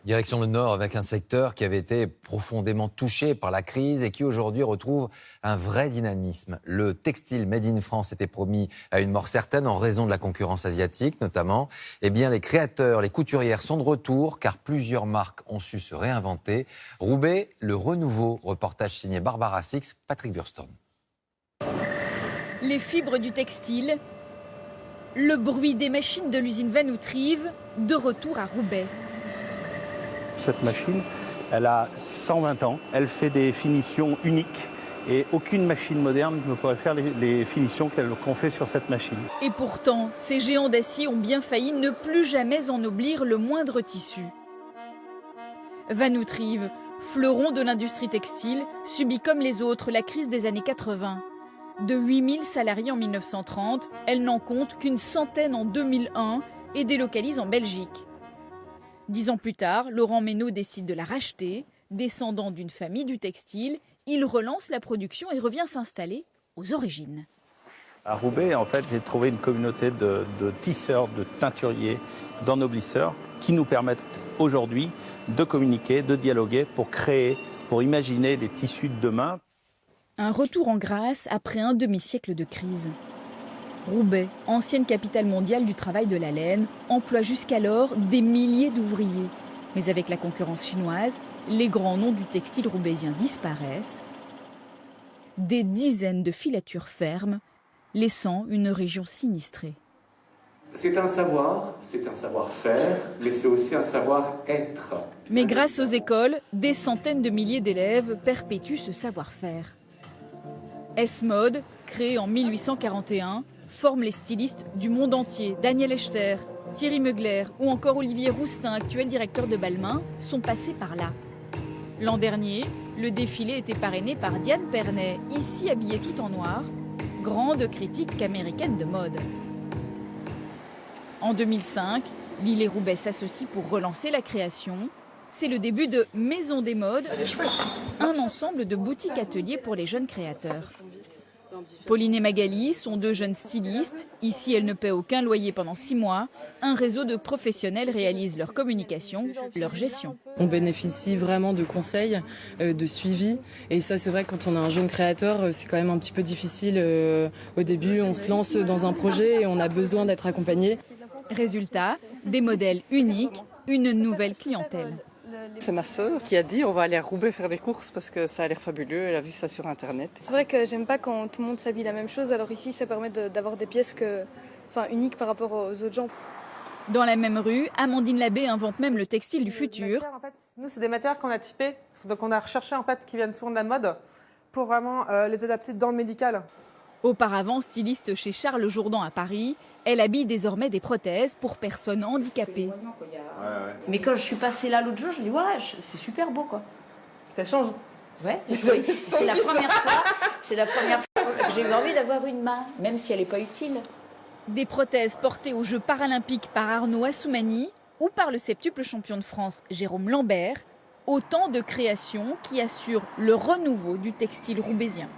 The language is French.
Direction le Nord avec un secteur qui avait été profondément touché par la crise et qui aujourd'hui retrouve un vrai dynamisme. Le textile Made in France était promis à une mort certaine en raison de la concurrence asiatique notamment. Eh bien, les créateurs, les couturières sont de retour car plusieurs marques ont su se réinventer. Roubaix, le renouveau. Reportage signé Barbara Six, Patrick Wurston. Les fibres du textile, le bruit des machines de l'usine Vanout-Rive, de retour à Roubaix. Cette machine, elle a 120 ans, elle fait des finitions uniques et aucune machine moderne ne pourrait faire les finitions qu'on fait sur cette machine. Et pourtant, ces géants d'acier ont bien failli ne plus jamais ennoblir le moindre tissu. Vanout-Rive, fleuron de l'industrie textile, subit comme les autres la crise des années 80. De 8000 salariés en 1930, elle n'en compte qu'une centaine en 2001 et délocalise en Belgique. 10 ans plus tard, Laurent Meynaud décide de la racheter. Descendant d'une famille du textile, il relance la production et revient s'installer aux origines. À Roubaix, en fait, j'ai trouvé une communauté de tisseurs, de teinturiers, d'ennoblisseurs qui nous permettent aujourd'hui de communiquer, de dialoguer pour créer, pour imaginer les tissus de demain. Un retour en grâce après un demi-siècle de crise. Roubaix, ancienne capitale mondiale du travail de la laine, emploie jusqu'alors des milliers d'ouvriers. Mais avec la concurrence chinoise, les grands noms du textile roubaisien disparaissent. Des dizaines de filatures ferment, laissant une région sinistrée. C'est un savoir-faire, mais c'est aussi un savoir-être. Mais grâce aux écoles, des centaines de milliers d'élèves perpétuent ce savoir-faire. S-Mode, créé en 1841, forme les stylistes du monde entier. Daniel Echter, Thierry Mugler ou encore Olivier Roustin, actuel directeur de Balmain, sont passés par là. L'an dernier, le défilé était parrainé par Diane Pernet, ici habillée tout en noir, grande critique américaine de mode. En 2005, Lille et Roubaix s'associent pour relancer la création. C'est le début de Maison des Modes, un ensemble de boutiques-ateliers pour les jeunes créateurs. Pauline et Magali sont deux jeunes stylistes. Ici, elles ne paient aucun loyer pendant 6 mois. Un réseau de professionnels réalise leur communication, leur gestion. On bénéficie vraiment de conseils, de suivi. Et ça, c'est vrai que quand on a un jeune créateur, c'est quand même un petit peu difficile. Au début, on se lance dans un projet et on a besoin d'être accompagné. Résultat, des modèles uniques, une nouvelle clientèle. C'est ma sœur qui a dit on va aller à Roubaix faire des courses parce que ça a l'air fabuleux, elle a vu ça sur internet. C'est vrai que j'aime pas quand tout le monde s'habille la même chose, alors ici ça permet d'avoir des pièces uniques par rapport aux autres gens. Dans la même rue, Amandine Labbé invente même le textile du futur. Nous, c'est des matières qu'on a typées, donc on a recherché qui viennent souvent de la mode pour vraiment les adapter dans le médical. Auparavant styliste chez Charles Jourdan à Paris, elle habille désormais des prothèses pour personnes handicapées. Mais quand je suis passée là l'autre jour, je dis ouais, c'est super beau quoi. Ça change. Ouais, c'est la première fois que j'ai eu envie d'avoir une main, même si elle n'est pas utile. Des prothèses portées aux Jeux paralympiques par Arnaud Assoumani ou par le septuple champion de France Jérôme Lambert, autant de créations qui assurent le renouveau du textile roubaisien.